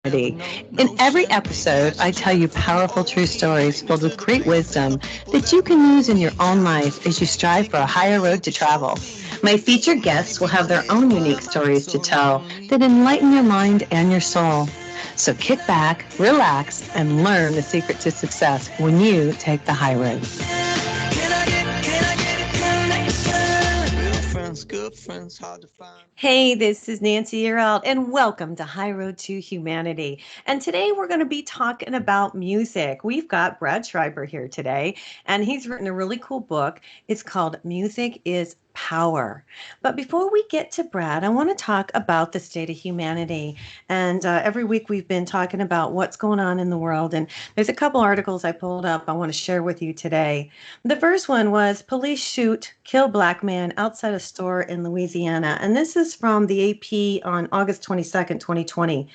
Humanity. In every episode, I tell you powerful true stories filled with great wisdom that you can use in your own life as you strive for a higher road to travel. My featured guests will have their own unique stories to tell that enlighten your mind and your soul. So kick back, relax, and learn the secret to success when you take the high road. Hey, this is Nancy Earald, and welcome to High Road to Humanity. And today we're going to be talking about music. We've got Brad Schreiber here today, and he's written a really cool book. It's called Music is Power. But before we get to Brad, I want to talk about the state of humanity. And every week we've been talking about what's going on in the world. And there's a couple articles I pulled up I want to share with you today. The first one was Police Shoot, Kill Black Man Outside a Store in Louisiana. And this is from the AP on August 22nd, 2020.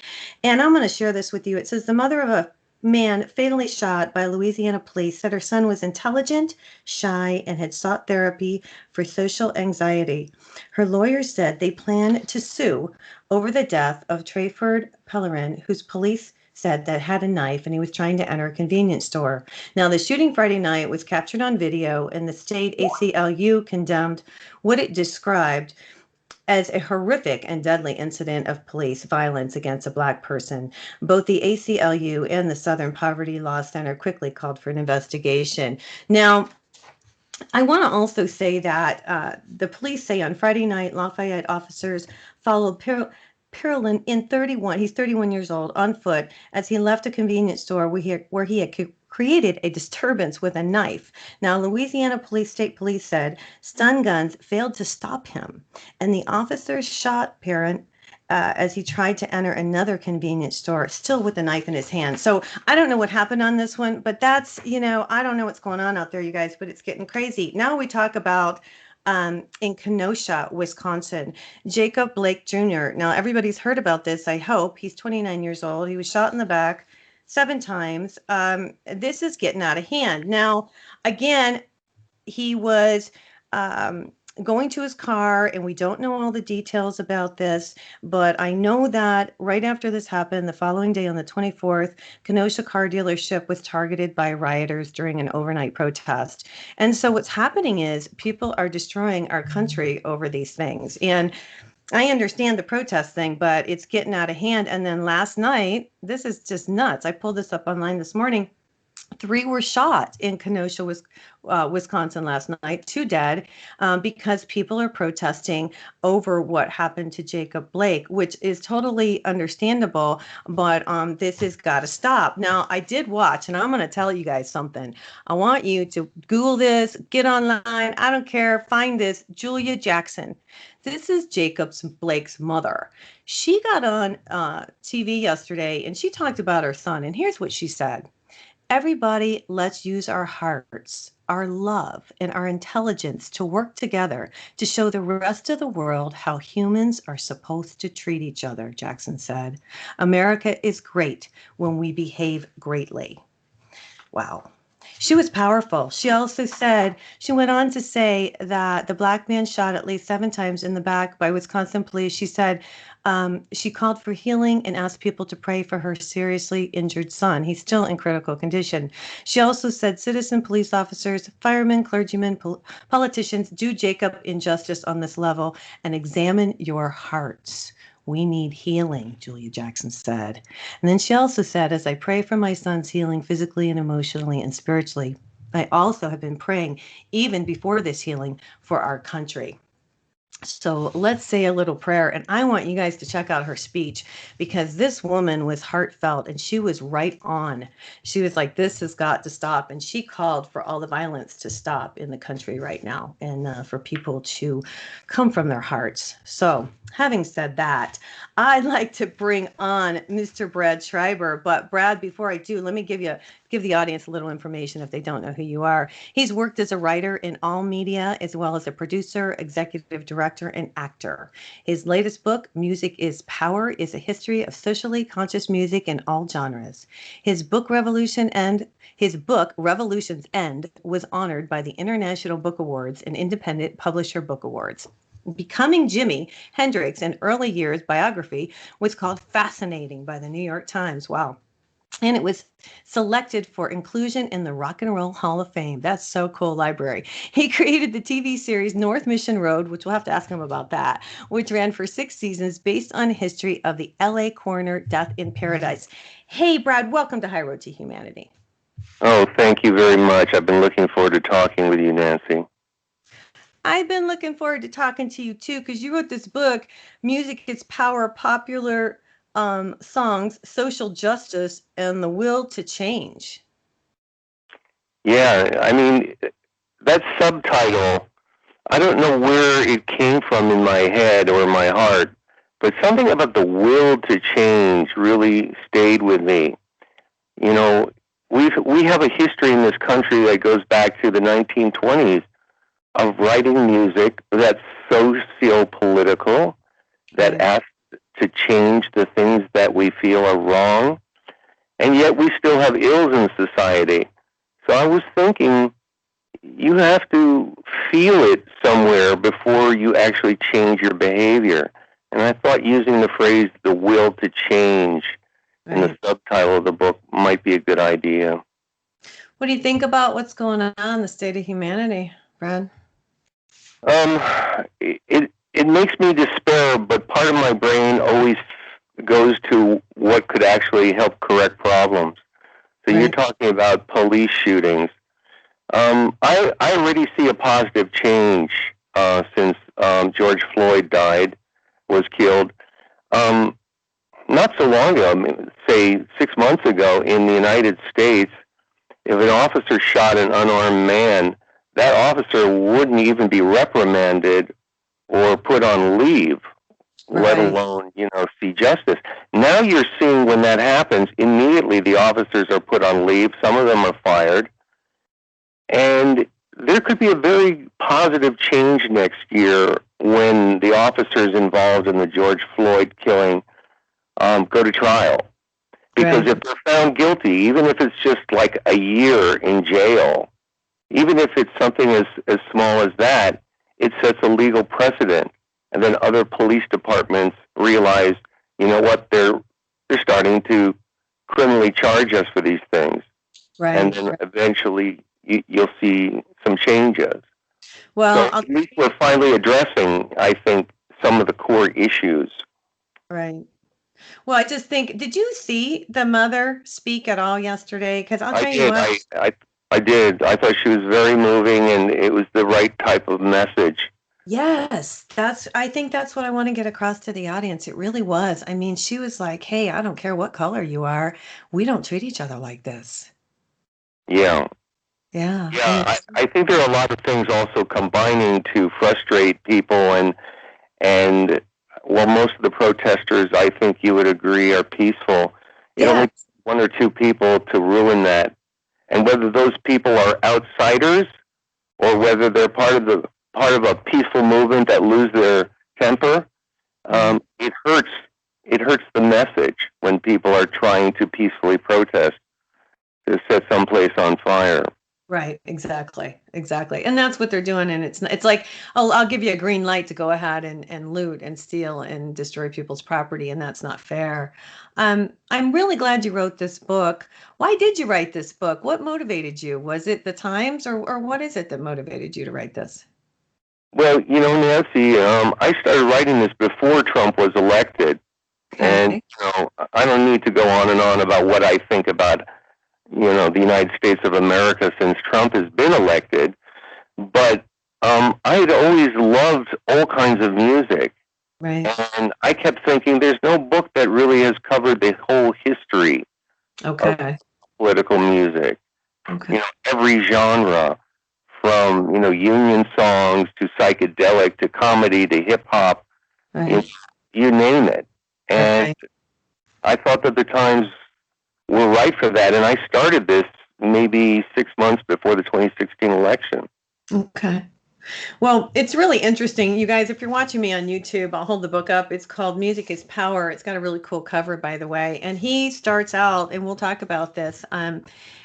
And I'm going to share this with you. It says the mother of a man fatally shot by Louisiana police said her son was intelligent, shy, and had sought therapy for social anxiety. Her lawyers said they plan to sue over the death of Trayford Pellerin, whose police said that had a knife and he was trying to enter a convenience store. Now, the shooting Friday night was captured on video, and the state ACLU condemned what it described as a horrific and deadly incident of police violence against a Black person. Both the ACLU and the Southern Poverty Law Center quickly called for an investigation. Now, I want to also say that the police say on Friday night, Lafayette officers followed Perlin in 31. He's 31 years old on foot as he left a convenience store where he had created a disturbance with a knife. Now, Louisiana State Police said stun guns failed to stop him, and the officers shot Perrin as he tried to enter another convenience store, still with the knife in his hand. So I don't know what happened on this one, but that's, I don't know what's going on out there, you guys, but it's getting crazy. Now we talk about in Kenosha, Wisconsin, Jacob Blake Jr. Now, everybody's heard about this, I hope. He's 29 years old. He was shot in the back 7 times. This is getting out of hand. Now, again, he was going to his car, and we don't know all the details about this, but I know that right after this happened, the following day on the 24th, Kenosha car dealership was targeted by rioters during an overnight protest. And so what's happening is people are destroying our country over these things. And I understand the protest thing, but it's getting out of hand. And then last night, this is just nuts. I pulled this up online this morning. 3 were shot in Kenosha, Wisconsin last night, 2 dead, because people are protesting over what happened to Jacob Blake, which is totally understandable, but this has got to stop. Now, I did watch, and I'm going to tell you guys something. I want you to Google this, get online, I don't care, find this, Julia Jackson. This is Jacob Blake's mother. She got on TV yesterday, and she talked about her son, and here's what she said. Everybody, let's use our hearts, our love, and our intelligence to work together to show the rest of the world how humans are supposed to treat each other, Jackson said. America is great when we behave greatly. Wow. She was powerful. She also said, she went on to say that the Black man shot at least 7 times in the back by Wisconsin police. She said she called for healing and asked people to pray for her seriously injured son. He's still in critical condition. She also said citizen police officers, firemen, clergymen, politicians, do Jacob injustice on this level and examine your hearts. We need healing, Julia Jackson said. And then she also said, as I pray for my son's healing physically and emotionally and spiritually, I also have been praying, even before this healing, for our country. So let's say a little prayer. And I want you guys to check out her speech, because this woman was heartfelt and she was right on. She was like, this has got to stop. And she called for all the violence to stop in the country right now, and for people to come from their hearts. So having said that, I'd like to bring on Mr. Brad Schreiber. But Brad, before I do, let me give the audience a little information if they don't know who you are. He's worked as a writer in all media, as well as a producer, executive director, and actor. His latest book, Music is Power, is a history of socially conscious music in all genres. His book, Revolution's End, was honored by the International Book Awards and Independent Publisher Book Awards. Becoming Jimi Hendrix, an early years biography, was called Fascinating by the New York Times. Wow. And it was selected for inclusion in the Rock and Roll Hall of Fame. That's so cool, library. He created the TV series North Mission Road, which we'll have to ask him about that, which ran for 6 seasons based on history of the LA coroner Death in Paradise. Hey, Brad, welcome to High Road to Humanity. Oh, thank you very much. I've been looking forward to talking with you, Nancy. I've been looking forward to talking to you too, because you wrote this book, Music is Power, Popular Songs, Social Justice, and the Will to Change. Yeah, I mean, that subtitle, I don't know where it came from in my head or my heart, but something about the will to change really stayed with me. You know, we have a history in this country that goes back to the 1920s of writing music that's socio-political, that asks to change the things that we feel are wrong, and yet we still have ills in society. So I was thinking, you have to feel it somewhere before you actually change your behavior. And I thought using the phrase, the will to change, in the subtitle of the book might be a good idea. What do you think about what's going on in the state of humanity, Brad? It makes me despair, but part of my brain always goes to what could actually help correct problems. So you're talking about police shootings. I already see a positive change since George Floyd was killed. Not so long ago, say 6 months ago, in the United States, if an officer shot an unarmed man, that officer wouldn't even be reprimanded or put on leave, let alone, see justice. Now you're seeing when that happens, immediately the officers are put on leave. Some of them are fired. And there could be a very positive change next year when the officers involved in the George Floyd killing go to trial. Because if they're found guilty, even if it's just like a year in jail, even if it's something as small as that, it sets a legal precedent. And then other police departments realize, you know what, they're starting to criminally charge us for these things. And then eventually you'll see some changes. Well, so at least we're finally addressing, I think, some of the core issues. Right. Well, I just think, did you see the mother speak at all yesterday? Because I'll tell you what. I did. I thought she was very moving, and it was the right type of message. Yes, I think that's what I want to get across to the audience. It really was. I mean, she was like, hey, I don't care what color you are. We don't treat each other like this. Yeah. Yeah. Yeah. I think there are a lot of things also combining to frustrate people, and well, most of the protesters, I think you would agree, are peaceful. It only takes one or two people to ruin that. And whether those people are outsiders or whether they're part of a peaceful movement that lose their temper, it hurts. It hurts the message when people are trying to peacefully protest to set someplace on fire. Right, exactly. And that's what they're doing. And it's like, I'll give you a green light to go ahead and loot and steal and destroy people's property. And that's not fair. I'm really glad you wrote this book. Why did you write this book? What motivated you? Was it the times or what is it that motivated you to write this? Well, Nancy, I started writing this before Trump was elected. And, I don't need to go on and on about what I think about the United States of America since Trump has been elected. But I had always loved all kinds of music. Right. And I kept thinking there's no book that really has covered the whole history of political music. Every genre, from, union songs to psychedelic to comedy to hip-hop, you name it. And I thought that the times were right for that, and I started this maybe 6 months before the 2016 election. Okay. Well, it's really interesting. You guys, if you're watching me on YouTube, I'll hold the book up. It's called Music is Power. It's got a really cool cover, by the way. And he starts out, and we'll talk about this, from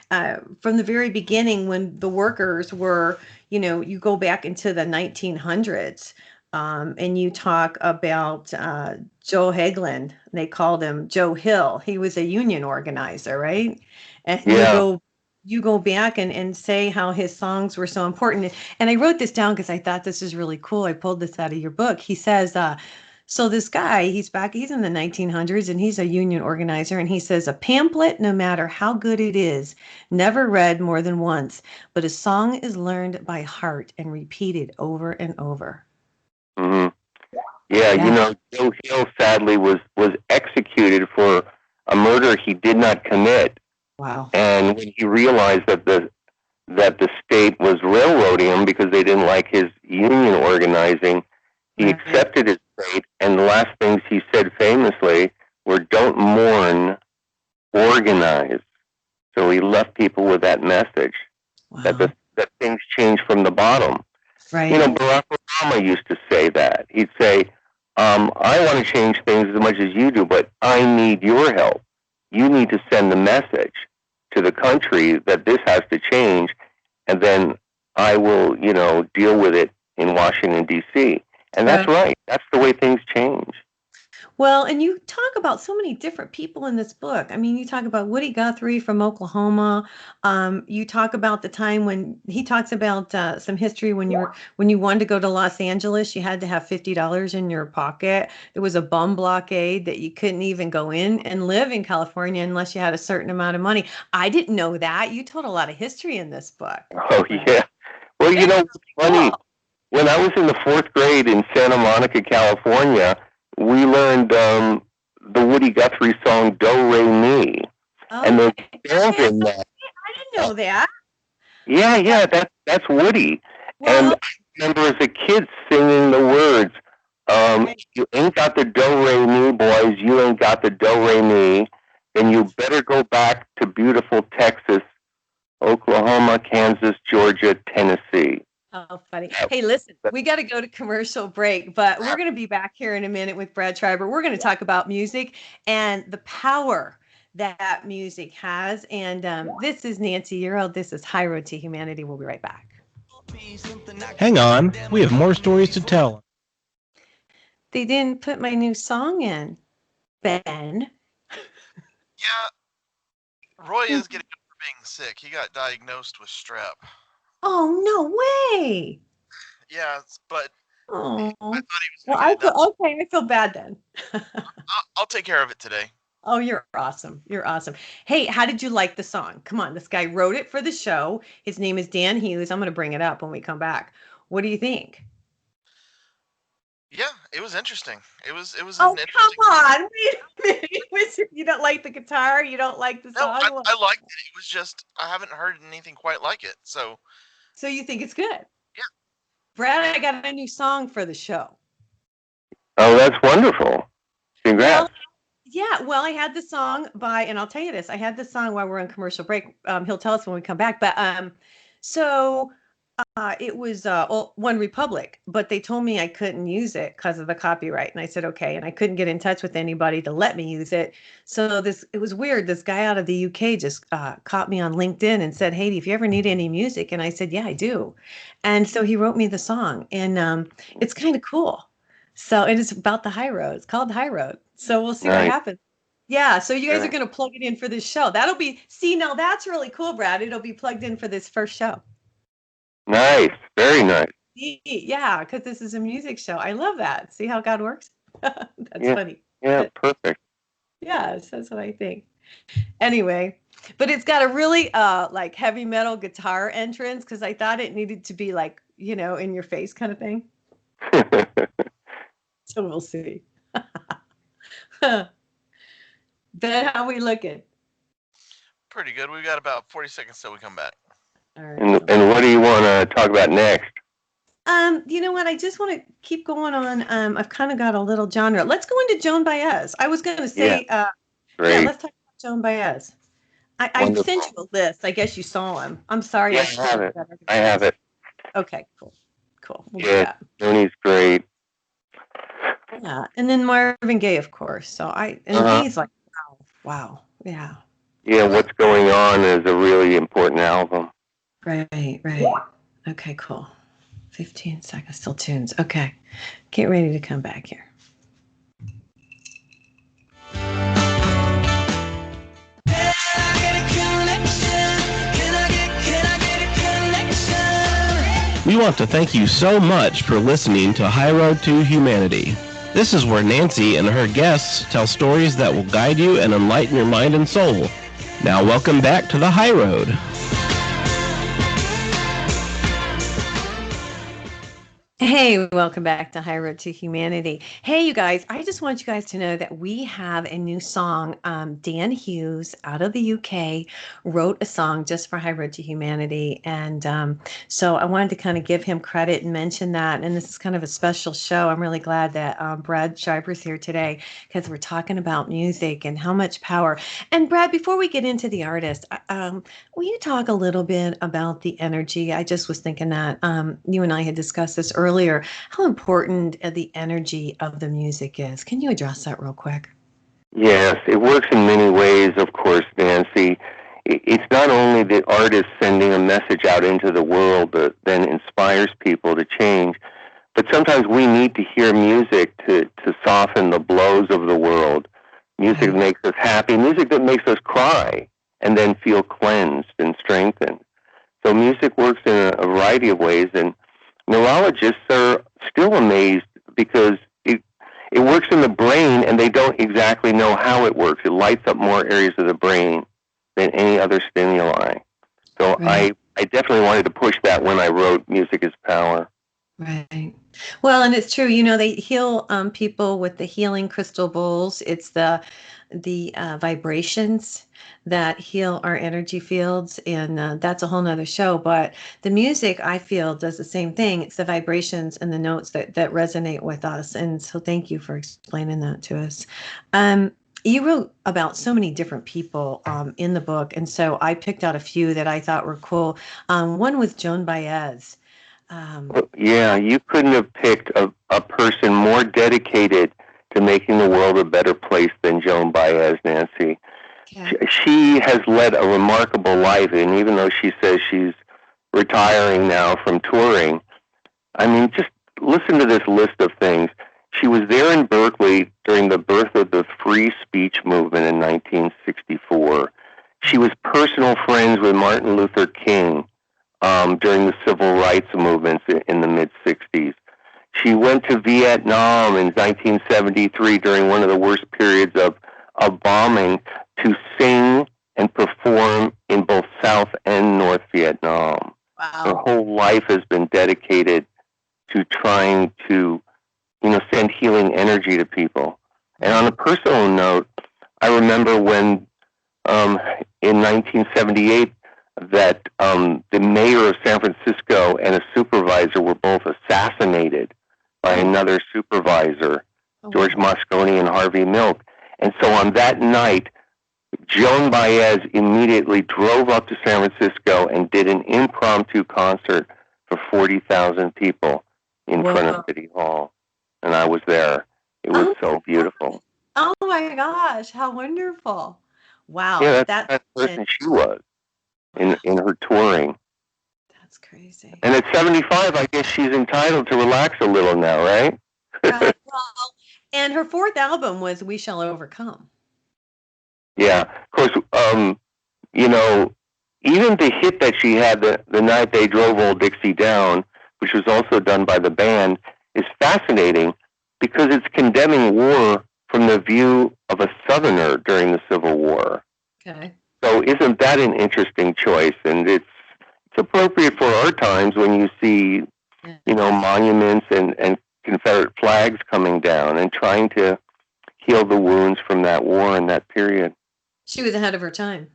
the very beginning when the workers were, you go back into the 1900s. And you talk about Joe Hagelin. They called him Joe Hill. He was a union organizer, right? And Yeah. you go back and say how his songs were so important. And I wrote this down because I thought this is really cool. I pulled this out of your book. He says, so this guy, he's in the 1900s and he's a union organizer. And he says, a pamphlet, no matter how good it is, never read more than once, but a song is learned by heart and repeated over and over. Hmm. Yeah, Yeah. Joe Hill sadly was executed for a murder he did not commit. Wow. And when he realized that the state was railroading him because they didn't like his union organizing, he Right. accepted his fate. And the last things he said famously were, "Don't mourn, organize." So he left people with that message that Wow. that things change from the bottom. Right. Barack Obama used to say that. He'd say, "I want to change things as much as you do, but I need your help. You need to send the message to the country that this has to change, and then I will, deal with it in Washington, D.C." And that's Right. right. That's the way things change. Well, and you talk about so many different people in this book. I mean, you talk about Woody Guthrie from Oklahoma. You talk about the time when he talks about some history when you wanted to go to Los Angeles, you had to have $50 in your pocket. There was a bum blockade that you couldn't even go in and live in California unless you had a certain amount of money. I didn't know that. You told a lot of history in this book. Oh, Right. yeah. Well, It's it's funny. cool. When I was in the fourth grade in Santa Monica, California, we learned the Woody Guthrie song "Do Re Mi," and Okay. the girls Okay, in so that. I didn't know that. Yeah, that's Woody. And Well, I remember as a kid singing the words, right. "You ain't got the do re mi, boys. You ain't got the do re mi. Then you better go back to beautiful Texas, Oklahoma, Kansas, Georgia, Tennessee." Oh, funny. Hey, listen, we got to go to commercial break, but we're going to be back here in a minute with Brad Schreiber. We're going to talk about music and the power that music has. And this is Nancy Earl. This is High Road to Humanity. We'll be right back. Hang on, we have more stories to tell. They didn't put my new song in, Ben. Yeah, Roy is getting over being sick. He got diagnosed with strep. Oh, no way. Yeah, but Oh, I thought he was well, going to get it done. okay. I feel bad then. I'll take care of it today. Oh, you're awesome. You're awesome. Hey, how did you like the song? Come on, this guy wrote it for the show. His name is Dan Hughes. I'm going to bring it up when we come back. What do you think? Yeah, it was interesting. It was Oh, an come interesting. on. Wait a minute. You don't like the guitar? You don't like the No, song? I liked it. It was just I haven't heard anything quite like it. So So you think it's good? yeah. Brad, I got a new song for the show. Oh, that's wonderful. Congrats. Well, yeah, well, I had the song by, and I'll tell you this, I had the song while we're on commercial break. He'll tell us when we come back. But so it was One Republic, but they told me I couldn't use it because of the copyright. And I said, okay. And I couldn't get in touch with anybody to let me use it. So it was weird. This guy out of the UK just caught me on LinkedIn and said, hey, if you ever need any music. And I said, yeah, I do. And so he wrote me the song, and it's kind of cool. So it is about the high road. It's called High Road. So we'll see what Nice. happens. Yeah, so you guys are Right. going to plug it in for this show. That'll be, see, now that's really cool, Brad. It'll be plugged in for this first show. Nice. Very nice. Yeah, because this is a music show. I love that. See how God works? That's Yeah. funny. Yeah, perfect. Yes, that's what I think. Anyway, but it's got a really like heavy metal guitar entrance because I thought it needed to be like, in your face kind of thing. So we'll see. Ben, how we looking? Pretty good. We've got about 40 seconds till we come back. All right. And what do you want to talk about next? You know what? I just want to keep going on. I've kind of got a little genre. Let's go into Joan Baez. I was going to say, Great. let's talk about Joan Baez. I Wonderful. sent you a list. I guess you saw him. I'm sorry. Yeah, I have it. I have it. Okay, cool. We'll do Yeah, that. Tony's great. Yeah, and then Marvin Gaye, of course. So he's like, wow, yeah. Yeah, What's Going On is a really important album. Right. Okay, cool. 15 seconds, still tunes. Okay. Get ready to come back here. We want to thank you so much for listening to High Road to Humanity. This is where Nancy and her guests tell stories that will guide you and enlighten your mind and soul. Now welcome back to the High Road. Hey, welcome back to High Road to Humanity. Hey, you guys, I just want you guys to know that we have a new song. Dan Hughes out of the UK wrote a song just for High Road to Humanity. And so I wanted to kind of give him credit and mention that. And this is kind of a special show. I'm really glad that Brad Schreiber's here today because we're talking about music and how much power. And Brad, before we get into the artist, will you talk a little bit about the energy? I just was thinking that you and I had discussed this earlier, how important the energy of the music is. Can you address that real quick? Yes, it works in many ways, of course, Nancy. It's not only the artist sending a message out into the world that then inspires people to change, but sometimes we need to hear music to soften the blows of the world. Music that makes us happy, music that makes us cry and then feel cleansed and strengthened. So music works in a variety of ways, and neurologists are still amazed because it works in the brain and they don't exactly know how it works. It lights up more areas of the brain than any other stimuli. So right. I definitely wanted to push that when I wrote Music is Power. Right. Well, and it's true. You know, they heal people with the healing crystal bowls. It's the vibrations that heal our energy fields, and that's a whole nother show. But the music, I feel, does the same thing. It's the vibrations and the notes that resonate with us. And so, thank you for explaining that to us. You wrote about so many different people in the book, and so I picked out a few that I thought were cool. One was Joan Baez. Yeah, you couldn't have picked a person more dedicated to making the world a better place than Joan Baez, Nancy. Okay. She has led a remarkable life, and even though she says she's retiring now from touring, I mean, just listen to this list of things. She was there in Berkeley during the birth of the free speech movement in 1964. She was personal friends with Martin Luther King during the civil rights movements in the mid-'60s. She went to Vietnam in 1973 during one of the worst periods of bombing to sing and perform in both South and North Vietnam. Wow. Her whole life has been dedicated to trying to, send healing energy to people. And on a personal note, I remember when in 1978 that the mayor of San Francisco and a supervisor were both assassinated by another supervisor, George Moscone and Harvey Milk. And so on that night, Joan Baez immediately drove up to San Francisco and did an impromptu concert for 40,000 people in front of City Hall. And I was there. It was so beautiful. Oh my gosh, how wonderful. Wow. Yeah, that's the person she was in her touring. That's crazy. And at 75, I guess she's entitled to relax a little now, right? Right. Well, and her fourth album was We Shall Overcome. Yeah. Of course, even the hit that she had, the night they drove Old Dixie Down, which was also done by the band, is fascinating because it's condemning war from the view of a Southerner during the Civil War. Okay. So isn't that an interesting choice? And it's appropriate for our times when you see, monuments and Confederate flags coming down and trying to heal the wounds from that war and that period. She was ahead of her time.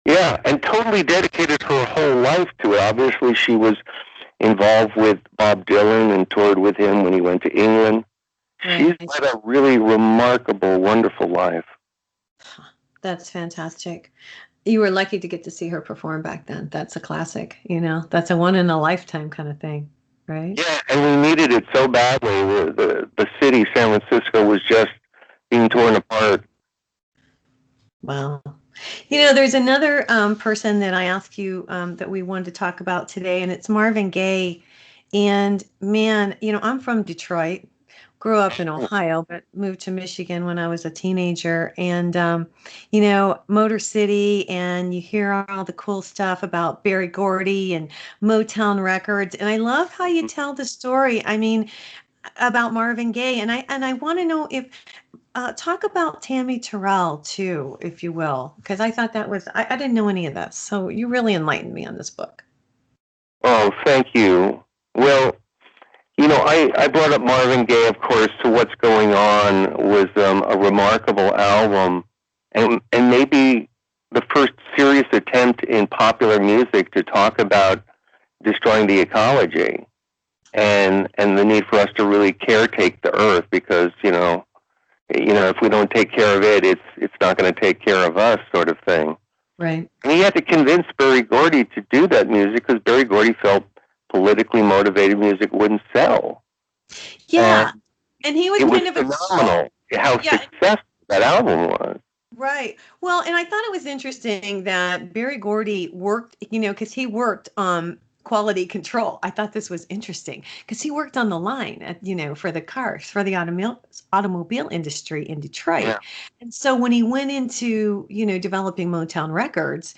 Yeah, and totally dedicated her whole life to it. Obviously, she was involved with Bob Dylan and toured with him when he went to England. Right. She's led a really remarkable, wonderful life. That's fantastic. You were lucky to get to see her perform back then. That's a classic, that's a one-in-a-lifetime kind of thing, right? Yeah, and we needed it so badly. The city, San Francisco, was just being torn apart. Wow. There's another person that I asked you that we wanted to talk about today, and it's Marvin Gaye. And man, I'm from Detroit, grew up in Ohio, but moved to Michigan when I was a teenager. And, Motor City, and you hear all the cool stuff about Berry Gordy and Motown Records. And I love how you tell the story. I mean, about Marvin Gaye. And I want to know if, talk about Tammy Terrell too, if you will, because I thought that was, I didn't know any of this. So you really enlightened me on this book. Oh, thank you. Well, I brought up Marvin Gaye, of course, to What's Going On was a remarkable album, and maybe the first serious attempt in popular music to talk about destroying the ecology and the need for us to really caretake the earth, because if we don't take care of it, it's not going to take care of us, sort of thing. Right. And he had to convince Berry Gordy to do that music because Berry Gordy felt politically motivated music wouldn't sell. Yeah. And he was it kind was of a phenomenal how successful that album was. Right. Well, and I thought it was interesting that Berry Gordy worked, because he worked on quality control. I thought this was interesting because he worked on the line for the cars, for the automobile industry in Detroit. Yeah. And so when he went into, developing Motown Records,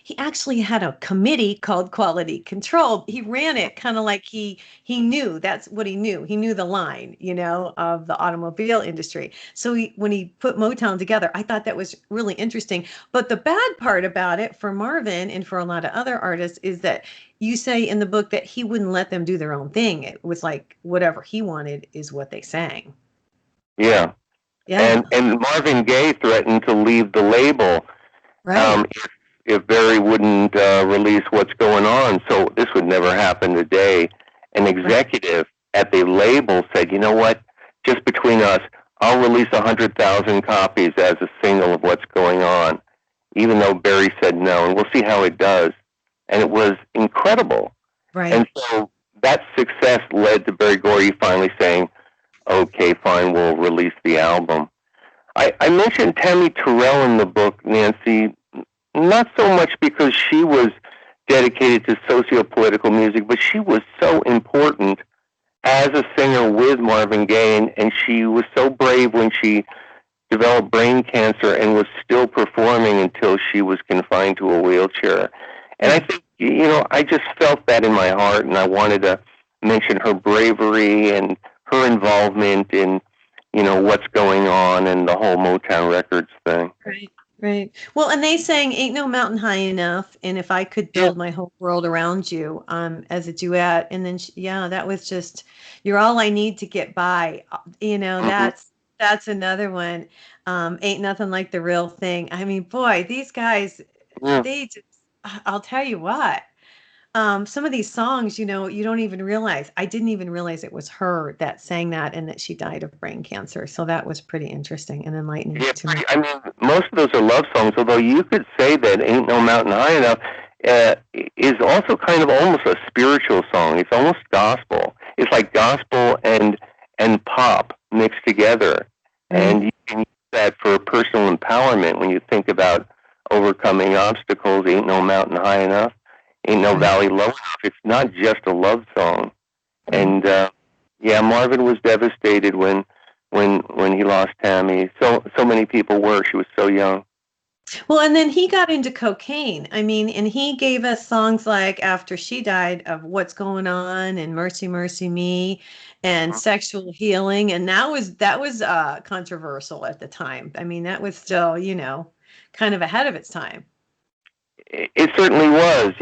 he actually had a committee called Quality Control. He ran it kind of like he knew, that's what he knew. He knew the line, of the automobile industry. So when he put Motown together, I thought that was really interesting. But the bad part about it for Marvin and for a lot of other artists is that you say in the book that he wouldn't let them do their own thing. It was like whatever he wanted is what they sang. Yeah. Yeah. And Marvin Gaye threatened to leave the label Right. if Berry wouldn't release What's Going On. So this would never happen today. An executive at the label said, you know what, just between us, I'll release 100,000 copies as a single of What's Going On, even though Berry said no, and we'll see how it does. And it was incredible. Right. And so that success led to Berry Gordy finally saying, okay, fine, we'll release the album. I mentioned Tammy Terrell in the book, Nancy, not so much because she was dedicated to socio-political music, but she was so important as a singer with Marvin Gaye, and she was so brave when she developed brain cancer and was still performing until she was confined to a wheelchair. And I think, I just felt that in my heart, and I wanted to mention her bravery and her involvement in, What's Going On and the whole Motown Records thing. Right. Well, and they sang "Ain't No Mountain High Enough" and "If I Could Build My Whole World Around You" as a duet. And then, that was just "You're All I Need to Get By." That's another one. "Ain't Nothing Like the Real Thing." I mean, boy, these guys, they just, I'll tell you what. Some of these songs, you don't even realize. I didn't even realize it was her that sang that and that she died of brain cancer. So that was pretty interesting and enlightening to me. I mean, most of those are love songs, although you could say that "Ain't No Mountain High Enough" is also kind of almost a spiritual song. It's almost gospel. It's like gospel and pop mixed together. And you can use that for personal empowerment when you think about overcoming obstacles. Ain't no mountain high enough. Ain't no valley low enough. It's not just a love song. And Marvin was devastated when he lost Tammy. So many people were. She was so young. Well, and then he got into cocaine. I mean, and he gave us songs like after she died of "What's Going On" and "Mercy, Mercy Me" and "Sexual Healing." And that was controversial at the time. I mean, that was still, kind of ahead of its time. It certainly was.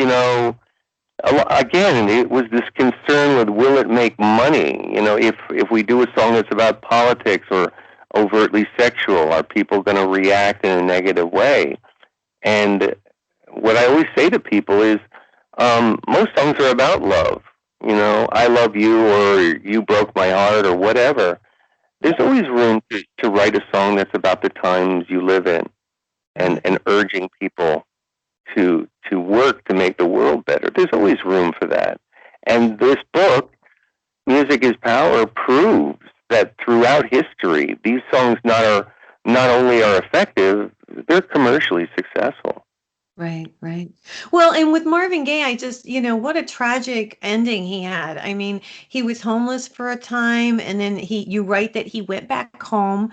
Again, it was this concern with, will it make money? If we do a song that's about politics or overtly sexual, are people going to react in a negative way? And what I always say to people is, most songs are about love. I love you, or you broke my heart, or whatever. There's always room to write a song that's about the times you live in, and urging people to work to make the world better. There's always room for that. And this book, Music is Power, proves that throughout history, these songs not only are effective, they're commercially successful. Right, right. Well, and with Marvin Gaye, I just, what a tragic ending he had. I mean, he was homeless for a time, and then you write that he went back home.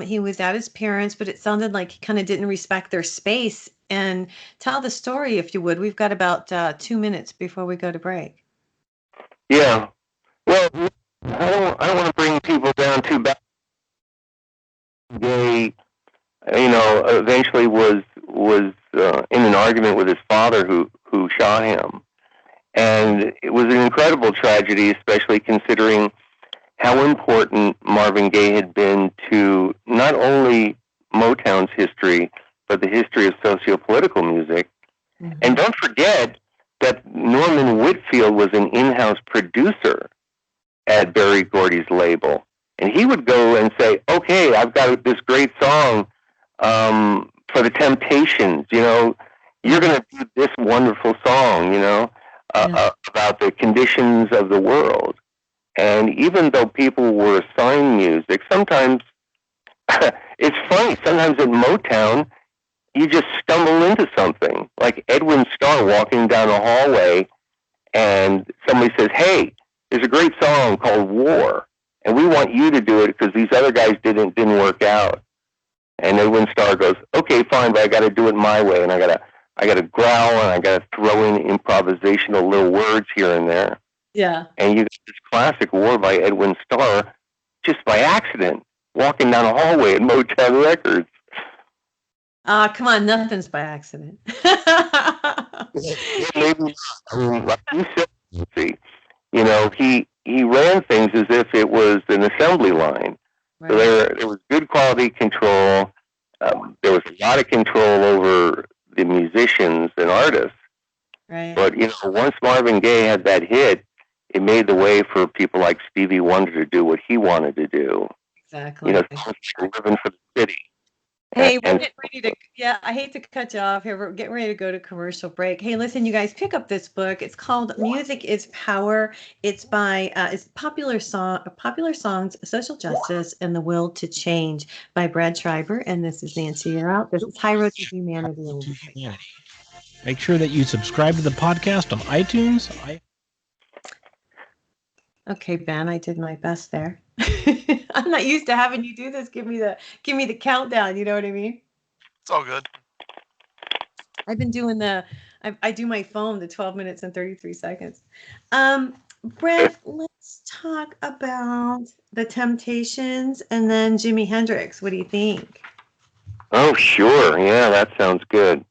He was at his parents', but it sounded like he kind of didn't respect their space. And tell the story, if you would. We've got about 2 minutes before we go to break. Yeah. Well, I don't want to bring people down too bad. Gay, eventually was in an argument with his father who shot him, and it was an incredible tragedy, especially considering how important Marvin Gaye had been to not only Motown's history but the history of socio-political music. Mm-hmm. And don't forget that Norman Whitfield was an in-house producer at Berry Gordy's label. And he would go and say, okay, I've got this great song for the Temptations, you're going to do this wonderful song, about the conditions of the world. And even though people were assigned music, sometimes, it's funny, sometimes at Motown, you just stumble into something, like Edwin Starr walking down a hallway, and somebody says, hey, there's a great song called War, and we want you to do it because these other guys didn't work out. And Edwin Starr goes, okay, fine, but I got to do it my way, and I got to growl, and I got to throw in improvisational little words here and there. Yeah. And you get this classic War by Edwin Starr just by accident, walking down a hallway at Motown Records. Come on, nothing's by accident. Maybe not. I mean, like you said, he ran things as if it was an assembly line. Right. So there was good quality control. There was a lot of control over the musicians and artists. Right. But, once Marvin Gaye had that hit, it made the way for people like Stevie Wonder to do what he wanted to do. Exactly. Living for the city. Hey, we're getting ready to, I hate to cut you off here. We're getting ready to go to commercial break. Hey, listen, you guys, pick up this book. It's called Music is Power. It's by, it's popular songs, social justice, and the will to change by Brad Schreiber. And this is Nancy. You're out. This is High Road to Humanity. Make sure that you subscribe to the podcast on iTunes. Okay, Ben, I did my best there. I'm not used to having you do this. Give me the countdown. You know what I mean? It's all good. I've been doing I do my phone, the 12 minutes and 33 seconds. Brett, let's talk about the Temptations and then Jimi Hendrix. What do you think? Oh, sure. Yeah, that sounds good.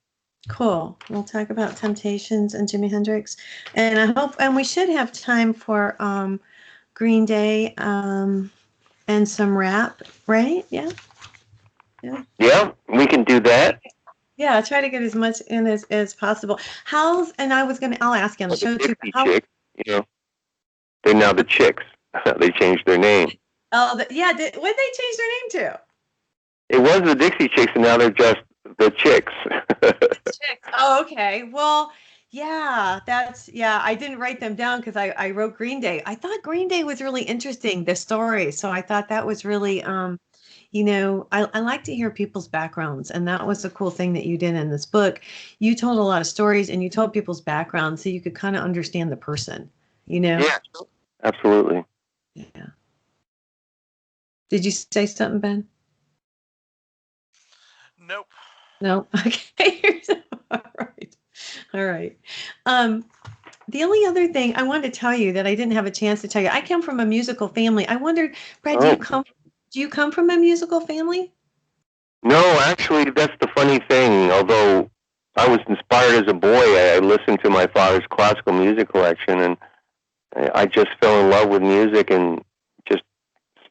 Cool. We'll talk about Temptations and Jimi Hendrix. And we should have time for Green Day and some rap, right? Yeah. Yeah, we can do that. Yeah, try to get as much in as possible. I'll ask you on the show too. Chicks, they're now the Chicks. They changed their name. Oh, what did they change their name to? It was the Dixie Chicks, and now they're just the Chicks. The Chicks. Oh, okay. Well, yeah, I didn't write them down because I wrote Green Day. I thought Green Day was really interesting, the story. So I thought that was really, I like to hear people's backgrounds. And that was a cool thing that you did in this book. You told a lot of stories and you told people's backgrounds so you could kind of understand the person, Yeah, absolutely. Yeah. Did you say something, Ben? Nope. No? Okay. All right. The only other thing I wanted to tell you that I didn't have a chance to tell you, I come from a musical family. I wondered, Brad, do you come from a musical family? No, actually, that's the funny thing. Although I was inspired as a boy, I listened to my father's classical music collection, and I just fell in love with music and just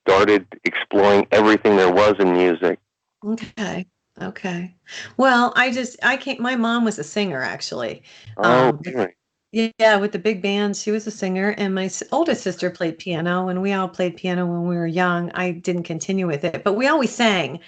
started exploring everything there was in music. Okay. Well, my mom was a singer, actually. Oh, really? Yeah, with the big bands, she was a singer, and my oldest sister played piano, and we all played piano when we were young. I didn't continue with it, but we always sang.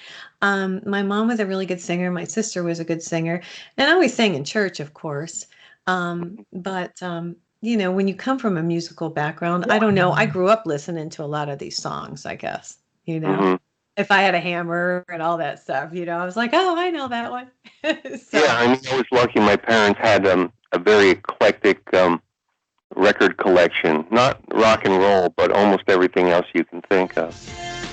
My mom was a really good singer. My sister was a good singer, and I always sang in church, of course. But when you come from a musical background, I don't know. I grew up listening to a lot of these songs, I guess, Mm-hmm. if I had a hammer and all that stuff, I was like, oh, I know that one. So, Yeah, I mean, I was lucky. My parents had a very eclectic record collection. Not rock and roll, but almost everything else you can think of.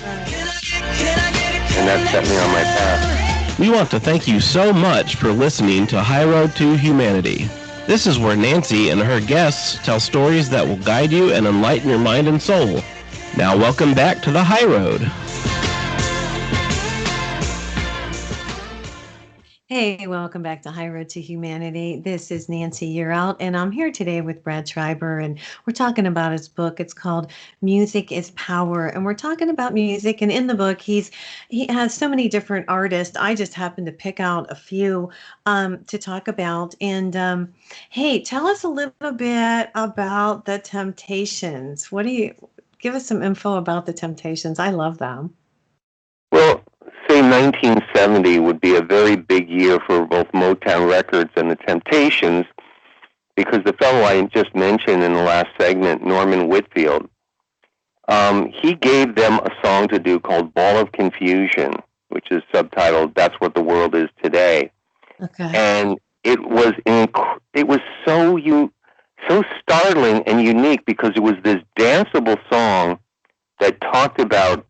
And that set me on my path. We want to thank you so much for listening to High Road to Humanity. This is where Nancy and her guests tell stories that will guide you and enlighten your mind and soul. Now welcome back to the High Road. Hey, welcome back to High Road to Humanity. This is Nancy Year Out, and I'm here today with Brad Schreiber, and we're talking about his book. It's called Music is Power, and we're talking about music. And in the book, he has so many different artists. I just happened to pick out a few to talk about. And hey, tell us a little bit about the Temptations. Give us some info about the Temptations? I love them. Well, say 1970 would be a very big year for both Motown Records and the Temptations, because the fellow I just mentioned in the last segment, Norman Whitfield, he gave them a song to do called Ball of Confusion, which is subtitled That's What the World Is Today. Okay. And it was so startling and unique, because it was this danceable song that talked about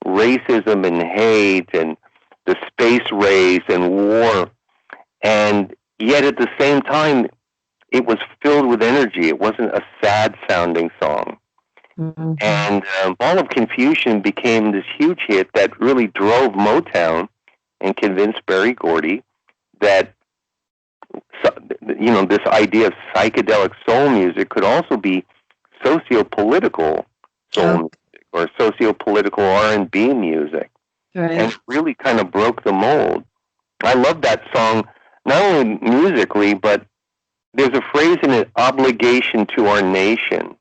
racism and hate and the space race and war, and yet at the same time it was filled with energy. It wasn't a sad sounding song. Mm-hmm. And Ball of Confusion became this huge hit that really drove Motown and convinced Berry Gordy that this idea of psychedelic soul music could also be socio-political soul music, or socio-political R&B music. Right. And it really kind of broke the mold. I love that song, not only musically, but there's a phrase in it, obligation to our nation.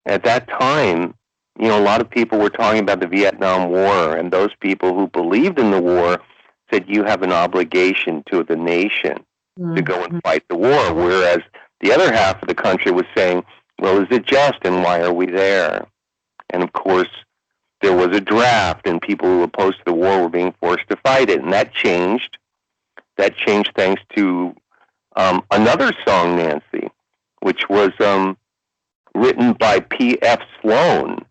At that time, a lot of people were talking about the Vietnam War, and those people who believed in the war said you have an obligation to the nation to go and fight the war, whereas the other half of the country was saying, well, is it just, and why are we there? And of course, there was a draft, and people who opposed the war were being forced to fight it, and that changed. That changed thanks to another song, Nancy, which was written by P.F. Sloan,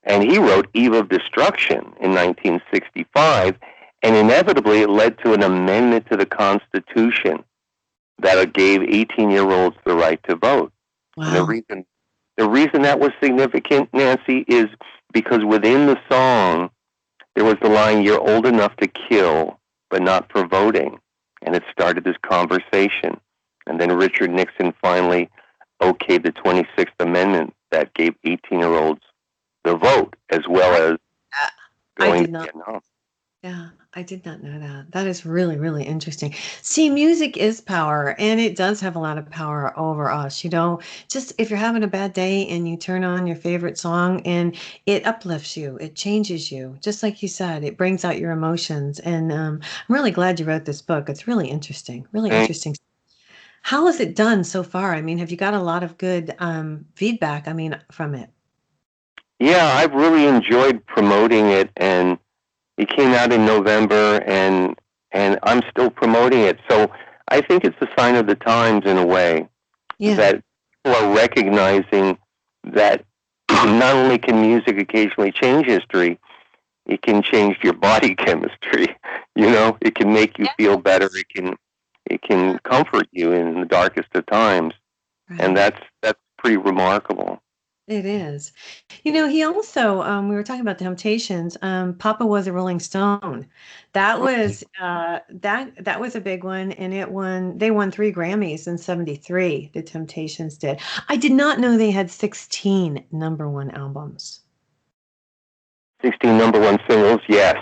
and he wrote Eve of Destruction in 1965, and inevitably it led to an amendment to the Constitution that gave 18-year-olds the right to vote. Wow. And the reason that was significant, Nancy, is because within the song, there was the line, you're old enough to kill, but not for voting. And it started this conversation. And then Richard Nixon finally okayed the 26th Amendment that gave 18-year-olds the vote, as well as going to Vietnam. Yeah, I did not know that. That is really, really interesting. See, music is power, and it does have a lot of power over us. Just if you're having a bad day and you turn on your favorite song and it uplifts you, it changes you. Just like you said, it brings out your emotions. And I'm really glad you wrote this book. It's really interesting, really interesting. How is it done so far? I mean, have you got a lot of good feedback, from it? Yeah, I've really enjoyed promoting it, and it came out in November, and I'm still promoting it. So I think it's a sign of the times in a way, that people are recognizing that not only can music occasionally change history, it can change your body chemistry. It can make you feel better. It can comfort you in the darkest of times, and that's pretty remarkable. It is. He also, we were talking about the Temptations. Papa Was a Rolling Stone. That was that was a big one, and they won 3 Grammys in 73. The Temptations did. I did not know they had 16 #1 albums. 16 #1 singles, yes.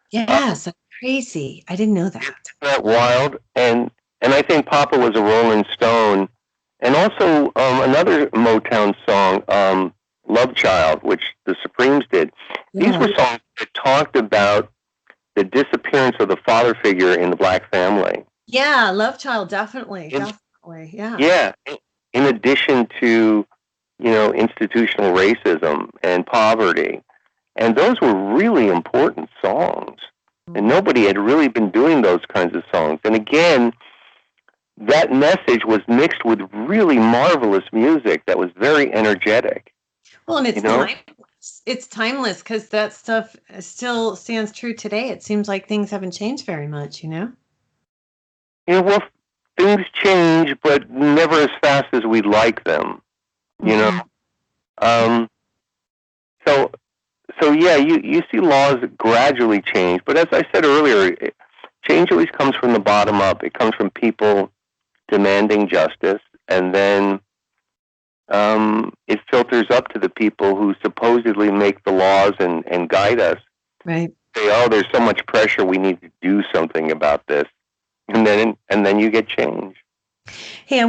Yes, that's crazy. I didn't know that. Isn't that wild? And I think Papa Was a Rolling Stone. And also another Motown song, Love Child, which the Supremes did. Yeah. These were songs that talked about the disappearance of the father figure in the black family. Yeah, Love Child, definitely. Definitely, yeah. Yeah, in addition to, institutional racism and poverty. And those were really important songs. And nobody had really been doing those kinds of songs. And again, that message was mixed with really marvelous music that was very energetic. Well, and it's timeless. It's timeless because that stuff still stands true today. It seems like things haven't changed very much, you know? Yeah, well, things change, but never as fast as we'd like them, you know? So yeah, you see laws gradually change, but as I said earlier, change always comes from the bottom up. It comes from people demanding justice, and then it filters up to the people who supposedly make the laws and guide us. Right. Say, oh, there's so much pressure, we need to do something about this, and then you get change. Hey,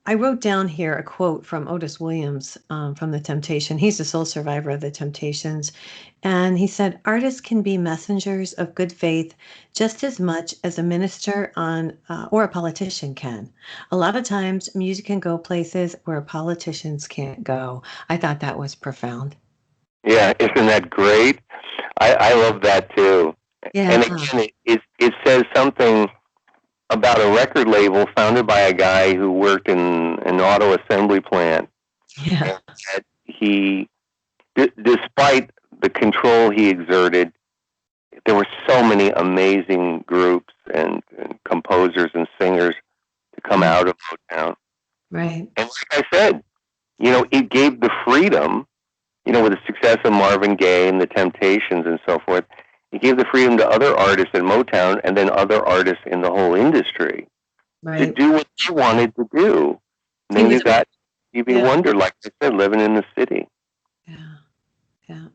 I wrote down here a quote from Otis Williams from The Temptation. He's the sole survivor of the Temptations. And he said, artists can be messengers of good faith just as much as a minister or a politician can. A lot of times music can go places where politicians can't go. I thought that was profound. Yeah, isn't that great? I love that too. Yeah. And again, it says something about a record label founded by a guy who worked in an auto assembly plant. Yeah. And he, despite the control he exerted, there were so many amazing groups and composers and singers to come out of Motown. Right. And like I said, it gave the freedom, with the success of Marvin Gaye and the Temptations and so forth, it gave the freedom to other artists in Motown and then other artists in the whole industry to do what they wanted to do. And then you got Stevie Wonder, like I said, living in the city. Yeah.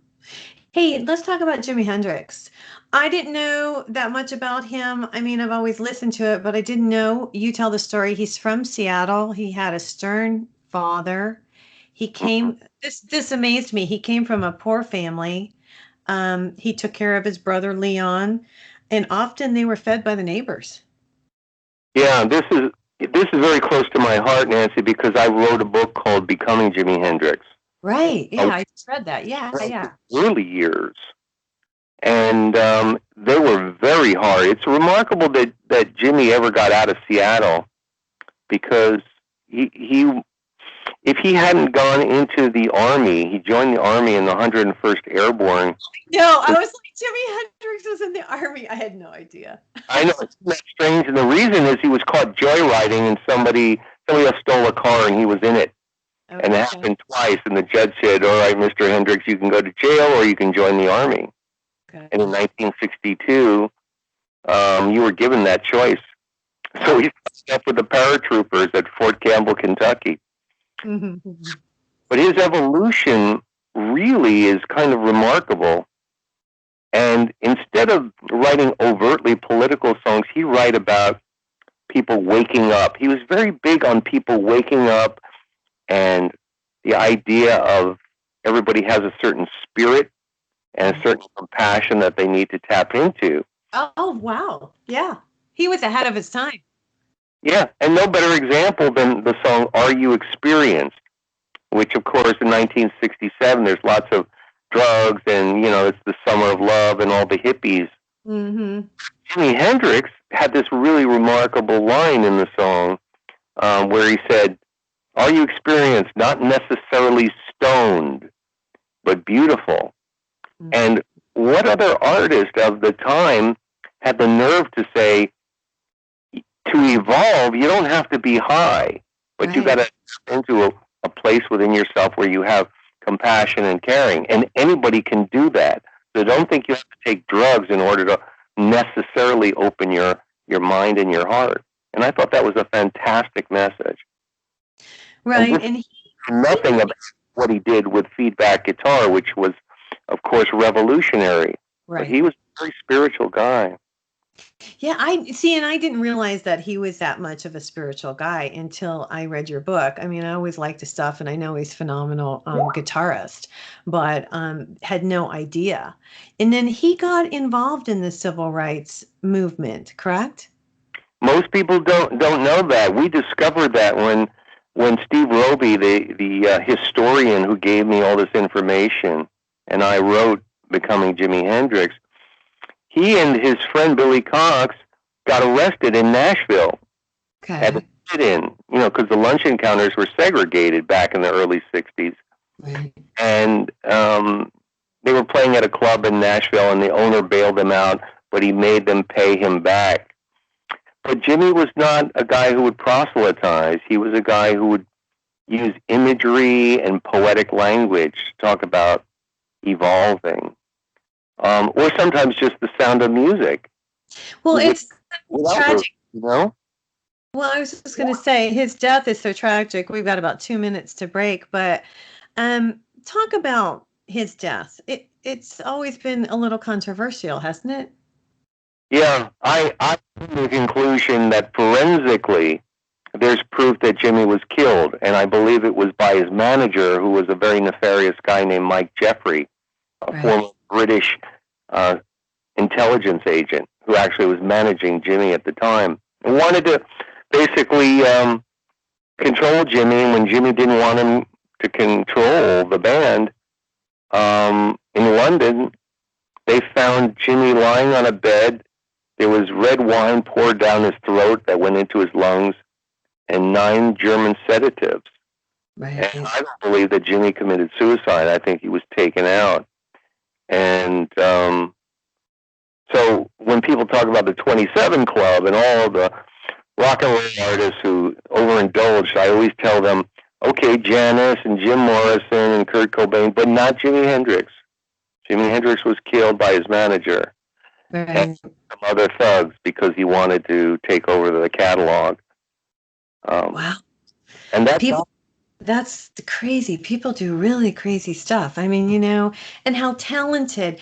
Hey, let's talk about Jimi Hendrix. I didn't know that much about him. I mean, I've always listened to it, but I didn't know. You tell the story. He's from Seattle. He had a stern father. He came, this amazed me. He came from a poor family. He took care of his brother Leon, and often they were fed by the neighbors. Yeah, this is very close to my heart, Nancy, because I wrote a book called Becoming Jimi Hendrix. Right. Yeah, I just read that. Yeah. Early years. And they were very hard. It's remarkable that Jimmy ever got out of Seattle, because if he hadn't gone into the Army, he joined the Army in the 101st Airborne. No, I was like, Jimi Hendrix was in the Army. I had no idea. I know, it's not strange. And the reason is he was caught joyriding, and somebody else stole a car and he was in it. Okay. And it happened twice. And the judge said, all right, Mr. Hendrix, you can go to jail or you can join the Army. Okay. And in 1962, you were given that choice. So he signed up with the paratroopers at Fort Campbell, Kentucky. Mm-hmm. But his evolution really is kind of remarkable. And instead of writing overtly political songs, he wrote about people waking up. He was very big on people waking up and the idea of everybody has a certain spirit and a certain compassion that they need to tap into. Oh, wow. Yeah. He was ahead of his time. Yeah, and no better example than the song Are You Experienced, which, of course, in 1967, there's lots of drugs and, it's the summer of love and all the hippies. Mm-hmm. Jimi Hendrix had this really remarkable line in the song where he said, are you experienced, not necessarily stoned, but beautiful? Mm-hmm. And what other artist of the time had the nerve to say, to evolve, you don't have to be high, but you got to get into a place within yourself where you have compassion and caring, and anybody can do that. So don't think you have to take drugs in order to necessarily open your mind and your heart. And I thought that was a fantastic message. Right, and nothing about what he did with feedback guitar, which was, of course, revolutionary. Right. But he was a very spiritual guy. Yeah, I didn't realize that he was that much of a spiritual guy until I read your book. I mean, I always liked his stuff, and I know he's a phenomenal guitarist, but had no idea. And then he got involved in the civil rights movement, correct? Most people don't know that. We discovered that when Steve Roby, the historian who gave me all this information, and I wrote Becoming Jimi Hendrix, he and his friend Billy Cox got arrested in Nashville at a sit-in, because the lunch encounters were segregated back in the early 60s. Right. And they were playing at a club in Nashville, and the owner bailed them out, but he made them pay him back. But Jimmy was not a guy who would proselytize. He was a guy who would use imagery and poetic language to talk about evolving, or sometimes just the sound of music. Well, it's tragic. Well, I was just going to say his death is so tragic. We've got about 2 minutes to break, but talk about his death. It's always been a little controversial, hasn't it? Yeah, I come to the conclusion that forensically, there's proof that Jimmy was killed, and I believe it was by his manager, who was a very nefarious guy named Mike Jeffrey, a former British intelligence agent who actually was managing Jimmy at the time, and wanted to basically control Jimmy. And when Jimmy didn't want him to control the band in London, they found Jimmy lying on a bed. There was red wine poured down his throat that went into his lungs, and 9 German sedatives. Right. And I don't believe that Jimmy committed suicide. I think he was taken out. And so when people talk about the 27 Club and all the rock and roll artists who overindulged, I always tell them, okay, Janis and Jim Morrison and Kurt Cobain, but not Jimi Hendrix. Jimi Hendrix was killed by his manager and some other thugs because he wanted to take over the catalog. Wow. And that's crazy. People do really crazy stuff. I mean, and how talented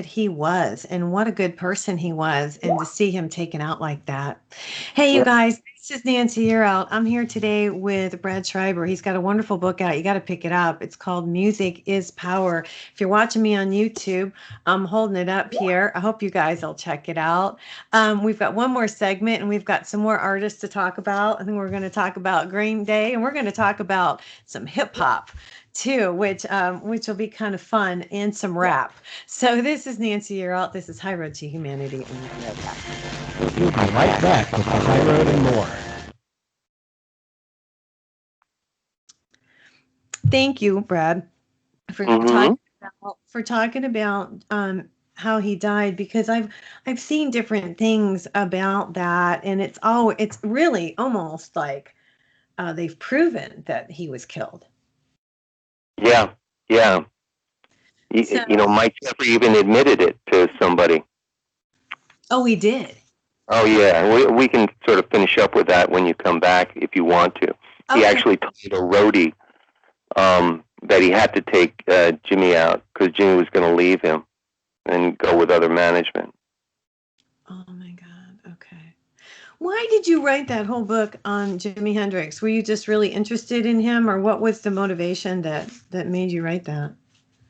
he was, and what a good person he was, and to see him taken out like that. Hey, you guys, this is Nancy Yearout. I'm here today with Brad Schreiber. He's got a wonderful book out. You got to pick it up. It's called Music is Power. If you're watching me on YouTube, I'm holding it up here. I hope you guys will check it out. We've got one more segment, and we've got some more artists to talk about. I think we're going to talk about Green Day, and we're going to talk about some hip hop too, which will be kind of fun, and some rap. So this is Nancy Yearout. This is High Road to Humanity. We'll be right back with the High Road and more. Thank you, Brad, for talking about how he died, because I've seen different things about that, and it's really almost like they've proven that he was killed. Yeah. Mike Jeffrey even admitted it to somebody. Oh, he did? Oh, yeah. We can sort of finish up with that when you come back if you want to. Okay. He actually told a roadie that he had to take Jimmy out because Jimmy was going to leave him and go with other management. Oh, my God. Okay. Why did you write that whole book on Jimi Hendrix? Were you just really interested in him, or what was the motivation that made you write that?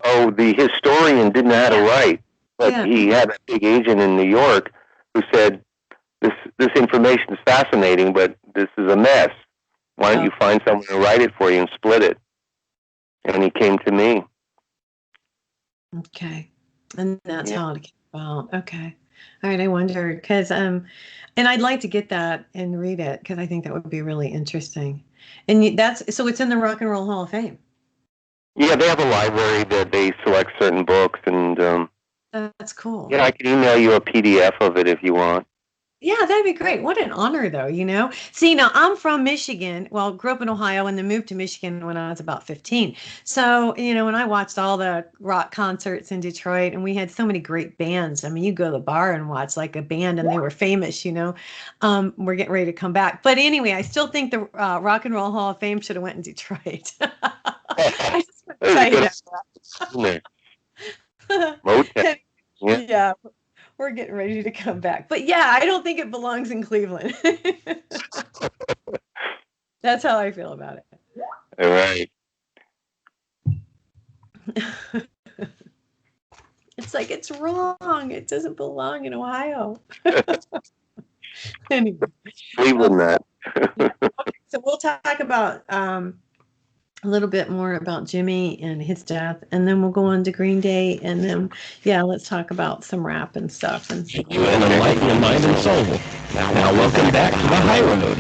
Oh, the historian didn't know how to write, but he had a big agent in New York who said, this information is fascinating, but this is a mess. Why don't you find someone to write it for you and split it? And he came to me. Okay. And that's how it came about. Okay. All right. I wonder, because, and I'd like to get that and read it, because I think that would be really interesting. And so it's in the Rock and Roll Hall of Fame. Yeah, they have a library that they select certain books, and that's cool. Yeah, I can email you a PDF of it if you want. Yeah, that'd be great. What an honor, though, See, now I'm from Michigan. Well, grew up in Ohio and then moved to Michigan when I was about 15. So, when I watched all the rock concerts in Detroit, and we had so many great bands. I mean, you go to the bar and watch like a band, and they were famous, we're getting ready to come back. But anyway, I still think the Rock and Roll Hall of Fame should have went in Detroit. I just want to tell you that. Yeah. We're getting ready to come back. But yeah, I don't think it belongs in Cleveland. That's how I feel about it. All right. It's like, it's wrong. It doesn't belong in Ohio. Anyway. Cleveland, that. Okay, so we'll talk about a little bit more about Jimmy and his death, and then we'll go on to Green Day, and then, yeah, let's talk about some rap and stuff. And You and enlighten your mind and soul. Now welcome back to the High Road.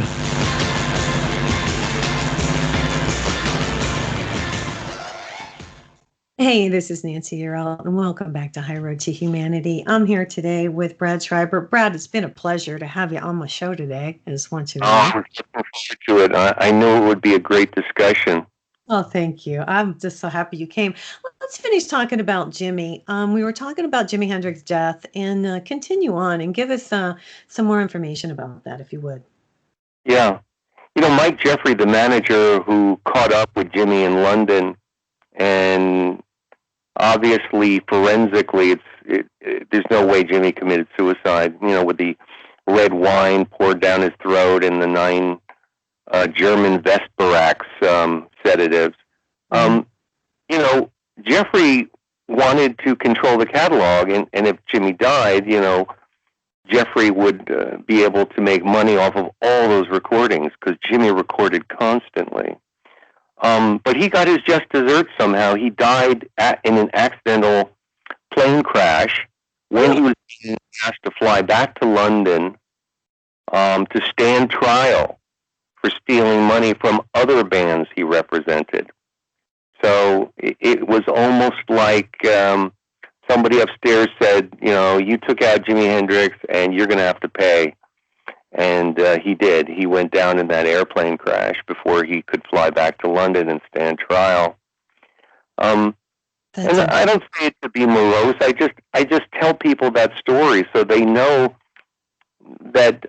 Hey, this is Nancy Earl, and welcome back to High Road to Humanity. I'm here today with Brad Schreiber. Brad, it's been a pleasure to have you on my show today. I just want you to know. I'm looking forward to it. I knew it would be a great discussion. Oh, thank you. I'm just so happy you came. Let's finish talking about Jimmy. We were talking about Jimi Hendrix's death, and continue on and give us some more information about that, if you would. Yeah. Mike Jeffrey, the manager who caught up with Jimmy in London, and obviously forensically, there's no way Jimmy committed suicide. With the red wine poured down his throat and the 9 German Vesparax sedatives. Jeffrey wanted to control the catalog, and if Jimmy died, Jeffrey would be able to make money off of all those recordings because Jimmy recorded constantly. But he got his just desserts somehow. He died in an accidental plane crash when he was asked to fly back to London to stand trial for stealing money from other bands he represented. So it was almost like somebody upstairs said, you took out Jimi Hendrix and you're going to have to pay. And he did. He went down in that airplane crash before he could fly back to London and stand trial. And I don't say it to be morose. I just tell people that story so they know that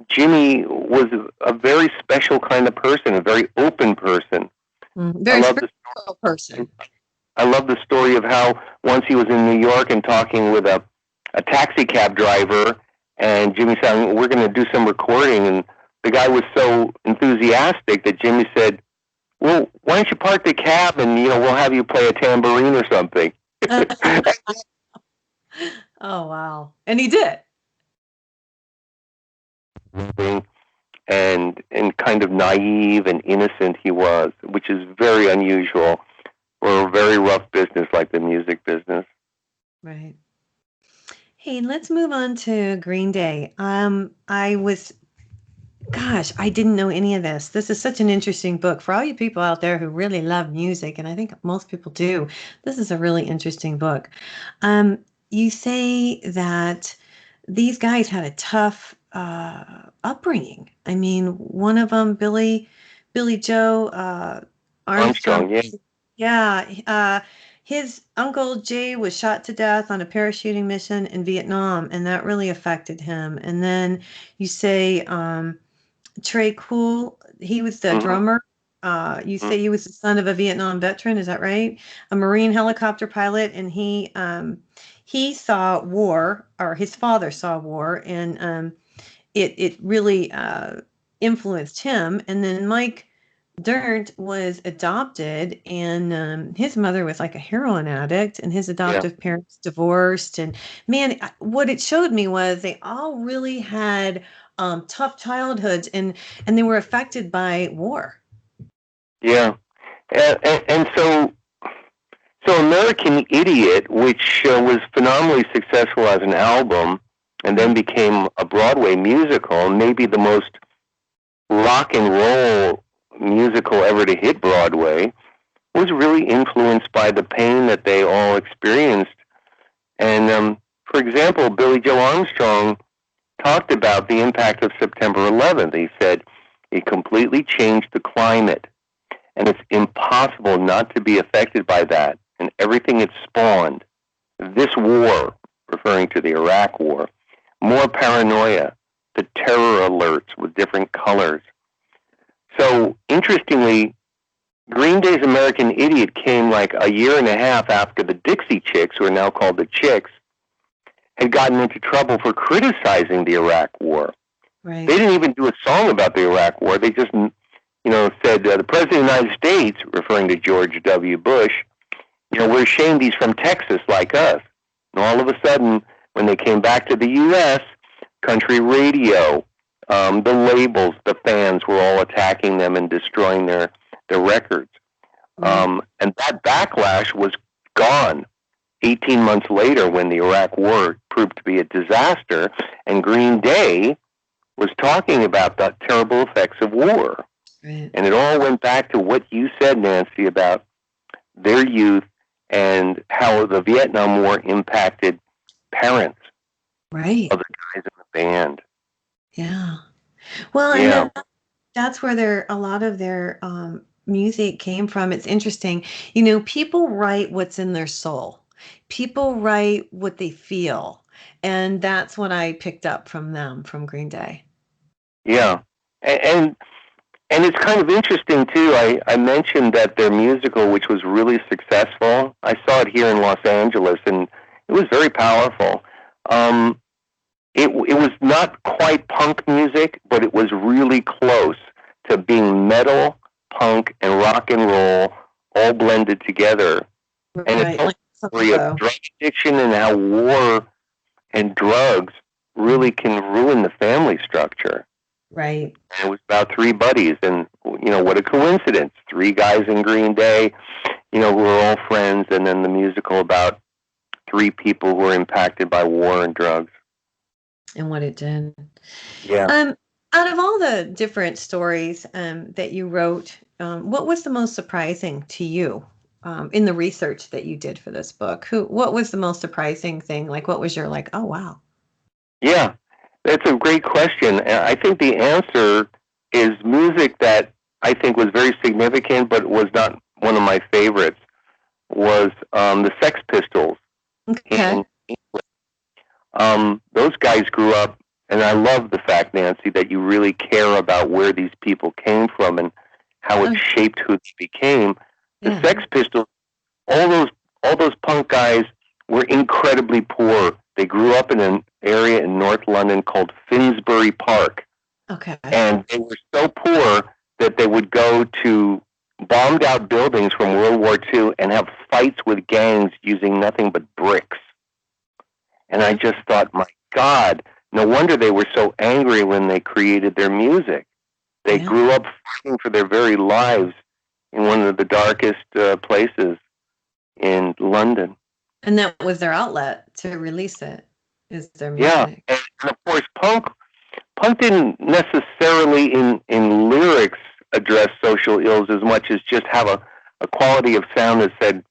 Jimmy was a very special kind of person, a very open person. Very spiritual person. I love the story of how once he was in New York and talking with a taxi cab driver, and Jimmy said, we're going to do some recording, and the guy was so enthusiastic that Jimmy said, well, why don't you park the cab and, we'll have you play a tambourine or something. Oh, wow. And he did. And kind of naive and innocent he was, which is very unusual for a very rough business like the music business. Right. Hey, let's move on to Green Day. I didn't know any of this. This is such an interesting book for all you people out there who really love music, and I think most people do. This is a really interesting book. You say that these guys had a tough upbringing. I mean, one of them, Billy Joe Armstrong. Yeah. His uncle Jay was shot to death on a parachuting mission in Vietnam, and that really affected him. And then you say Trey Cool, he was the drummer. You say he was the son of a Vietnam veteran, is that right? A Marine helicopter pilot, and he saw war, or his father saw war, and it really influenced him. And then Mike Dirnt was adopted, and his mother was like a heroin addict, and his adoptive parents divorced. And man, what it showed me was they all really had tough childhoods, and they were affected by war. Yeah, and so American Idiot, which was phenomenally successful as an album, and then became a Broadway musical, maybe the most rock and roll musical ever to hit Broadway, was really influenced by the pain that they all experienced. And for example, Billy Joe Armstrong talked about the impact of September 11th. He said it completely changed the climate, and it's impossible not to be affected by that and everything it spawned. This war, referring to the Iraq War, more paranoia, the terror alerts with different colors. So, interestingly, Green Day's American Idiot came like a year and a half after the Dixie Chicks, who are now called the Chicks, had gotten into trouble for criticizing the Iraq War. Right. They didn't even do a song about the Iraq War. They just, said the President of the United States, referring to George W. Bush, we're ashamed he's from Texas like us. And all of a sudden, when they came back to the U.S., country radio, the labels, the fans were all attacking them and destroying their their records. Right. And that backlash was gone 18 months later when the Iraq War proved to be a disaster, and Green Day was talking about the terrible effects of war. Right. And it all went back to what you said, Nancy, about their youth and how the Vietnam War impacted parents Right. of the guys in the band. Yeah. Well, and Yeah. that's where a lot of their music came from. It's interesting. People write what's in their soul. People write what they feel. And that's what I picked up from them, from Green Day. Yeah. And it's kind of interesting, too. I mentioned that their musical, which was really successful, I saw it here in Los Angeles, and it was very powerful. It was not quite punk music, but it was really close to being metal, punk, and rock and roll all blended together. And Right. it's Like a story of drug addiction and how war and drugs really can ruin the family structure. Right. And it was about three buddies, and what a coincidence. Three guys in Green Day, who were all friends, and then the musical about three people who were impacted by war and drugs. And what it did. Yeah. Out of all the different stories that you wrote, what was the most surprising to you in the research that you did for this book? What was the most surprising thing? Like, what was your oh, wow. Yeah, that's a great question. And I think the answer is music that I think was very significant, but was not one of my favorites, was the Sex Pistols. Okay. In England. Those guys grew up, and I love the fact, Nancy, that you really care about where these people came from and how it shaped who they became. The Yeah. Sex Pistols, all those punk guys were incredibly poor. They grew up in an area in North London called Finsbury Park. Okay. And they were so poor that they would go to bombed out buildings from World War II and have fights with gangs using nothing but bricks. And I just thought, my God, no wonder they were so angry when they created their music. They grew up fighting for their very lives in one of the darkest places in London. And that was their outlet to release it, is their music. Yeah, and of course, punk didn't necessarily in lyrics address social ills as much as just have a quality of sound that said,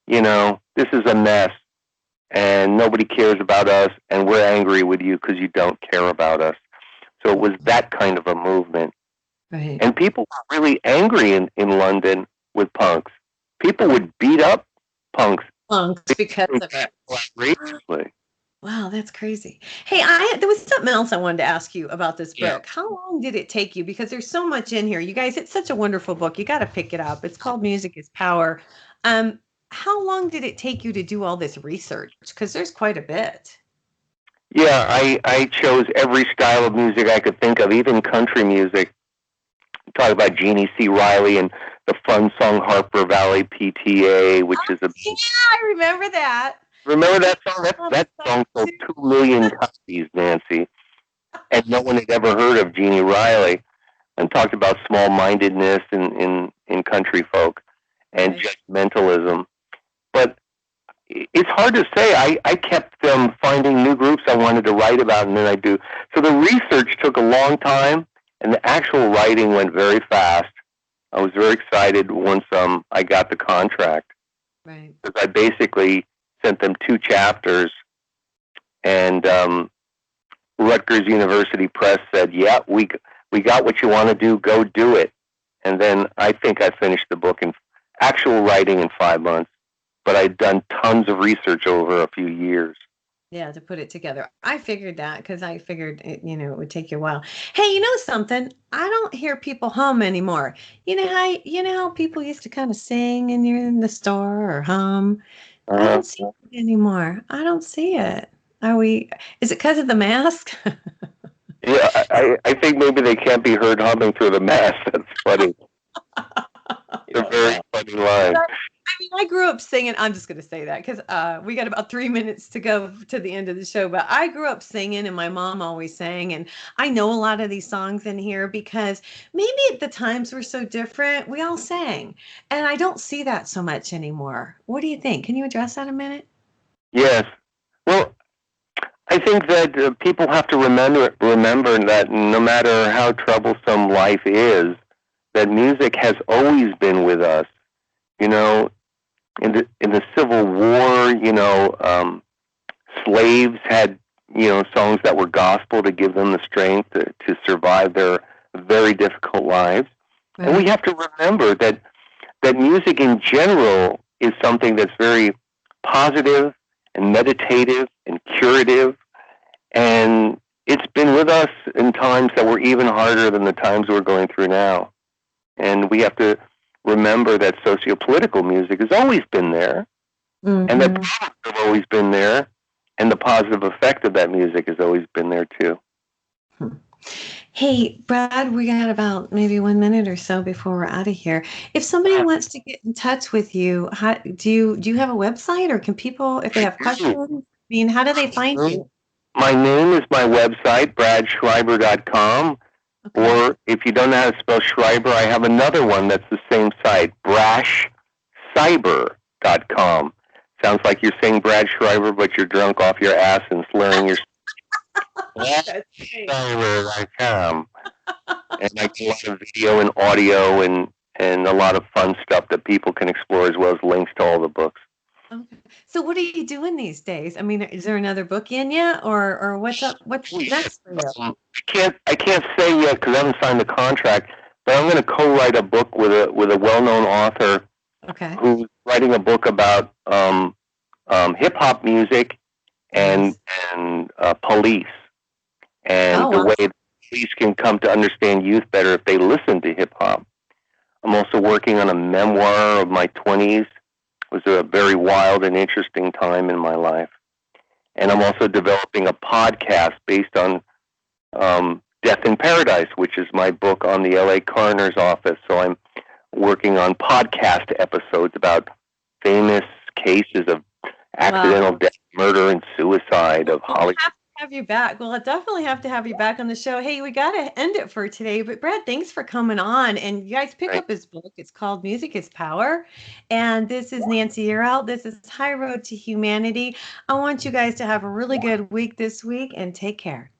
this is a mess, and nobody cares about us, and we're angry with you because you don't care about us. So it was that kind of a movement. Right. And people were really angry in London with punks. People would beat up punks because of it. Outrageously. Wow, that's crazy. Hey, there was something else I wanted to ask you about this book. Yeah. How long did it take you? Because there's so much in here. You guys, it's such a wonderful book. You got to pick it up. It's called Music is Power. How long did it take you to do all this research? Because there's quite a bit. Yeah, I chose every style of music I could think of, even country music. Talk about Jeannie C. Riley and the fun song Harper Valley PTA, which is a... Yeah, I remember that. Remember that song? That song sold 2 million copies, Nancy. And no one had ever heard of Jeannie Riley. And talked about small-mindedness in country folk and judgmentalism. But it's hard to say. I kept finding new groups I wanted to write about, and then I do. So the research took a long time, and the actual writing went very fast. I was very excited once I got the contract. Right. Because I basically sent them 2 chapters, and Rutgers University Press said, yeah, we got what you want to do, go do it. And then I think I finished the book in actual writing in 5 months, but I'd done tons of research over a few years. Yeah, to put it together. I figured that because I figured it would take you a while. Hey, you know something? I don't hear people hum anymore. You know how people used to kind of sing and you're in the store or hum. I don't see it anymore. I don't see it. Is it because of the mask? Yeah, I think maybe they can't be heard humming through the mask. That's funny. It's a very funny line. mean, I grew up singing. I'm just going to say that because we got about 3 minutes to go to the end of the show. But I grew up singing, and my mom always sang. And I know a lot of these songs in here because maybe at the times were so different. We all sang. And I don't see that so much anymore. What do you think? Can you address that a minute? Yes. Well, I think that people have to remember that no matter how troublesome life is, that music has always been with us. You know, in the Civil War, slaves had songs that were gospel to give them the strength to survive their very difficult lives. Right. And we have to remember that music in general is something that's very positive and meditative and curative, and it's been with us in times that were even harder than the times we're going through now. And we have to remember that socio-political music has always been there, and that problems have always been there, and the positive effect of that music has always been there too. Hey, Brad, we got about maybe 1 minute or so before we're out of here. If somebody wants to get in touch with you, do you have a website, or can people, if they have questions, I mean, how do they find you? My name is my website, bradschreiber.com. Okay. Or if you don't know how to spell Schreiber, I have another one that's the same site, brashcyber.com. Sounds like you're saying Brad Schreiber, but you're drunk off your ass and slurring your brashcyber.com. And I do a lot of video and audio and a lot of fun stuff that people can explore, as well as links to all the books. Okay. So what are you doing these days? I mean, is there another book in yet, or what's up? What's next for you? I can't say yet because I haven't signed the contract. But I'm going to co-write a book with a well-known author, okay, who's writing a book about hip hop music and police, and the way that police can come to understand youth better if they listen to hip hop. I'm also working on a memoir of my 20s. It was a very wild and interesting time in my life. And I'm also developing a podcast based on Death in Paradise, which is my book on the LA Coroner's Office. So I'm working on podcast episodes about famous cases of accidental death, murder, and suicide of Hollywood. Have you back. Well, I definitely have to have you back on the show. Hey, we got to end it for today. But Brad, thanks for coming on. And you guys pick up his book. It's called Music is Power. And this is Nancy Yearout. This is High Road to Humanity. I want you guys to have a really good week this week, and take care.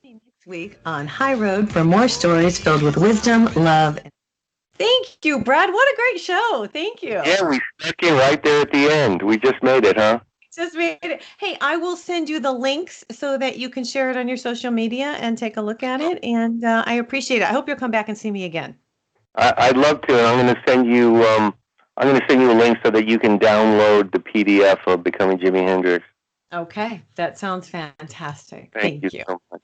Next week on High Road for more stories filled with wisdom, love, and thank you, Brad. What a great show. Thank you. Yeah, we stuck in right there at the end. We just made it, huh? Just made it. Hey, I will send you the links so that you can share it on your social media and take a look at it. And I appreciate it. I hope you'll come back and see me again. I'd love to. I'm going to send you. I'm going to send you a link so that you can download the PDF of Becoming Jimi Hendrix. Okay, that sounds fantastic. Thank you so much.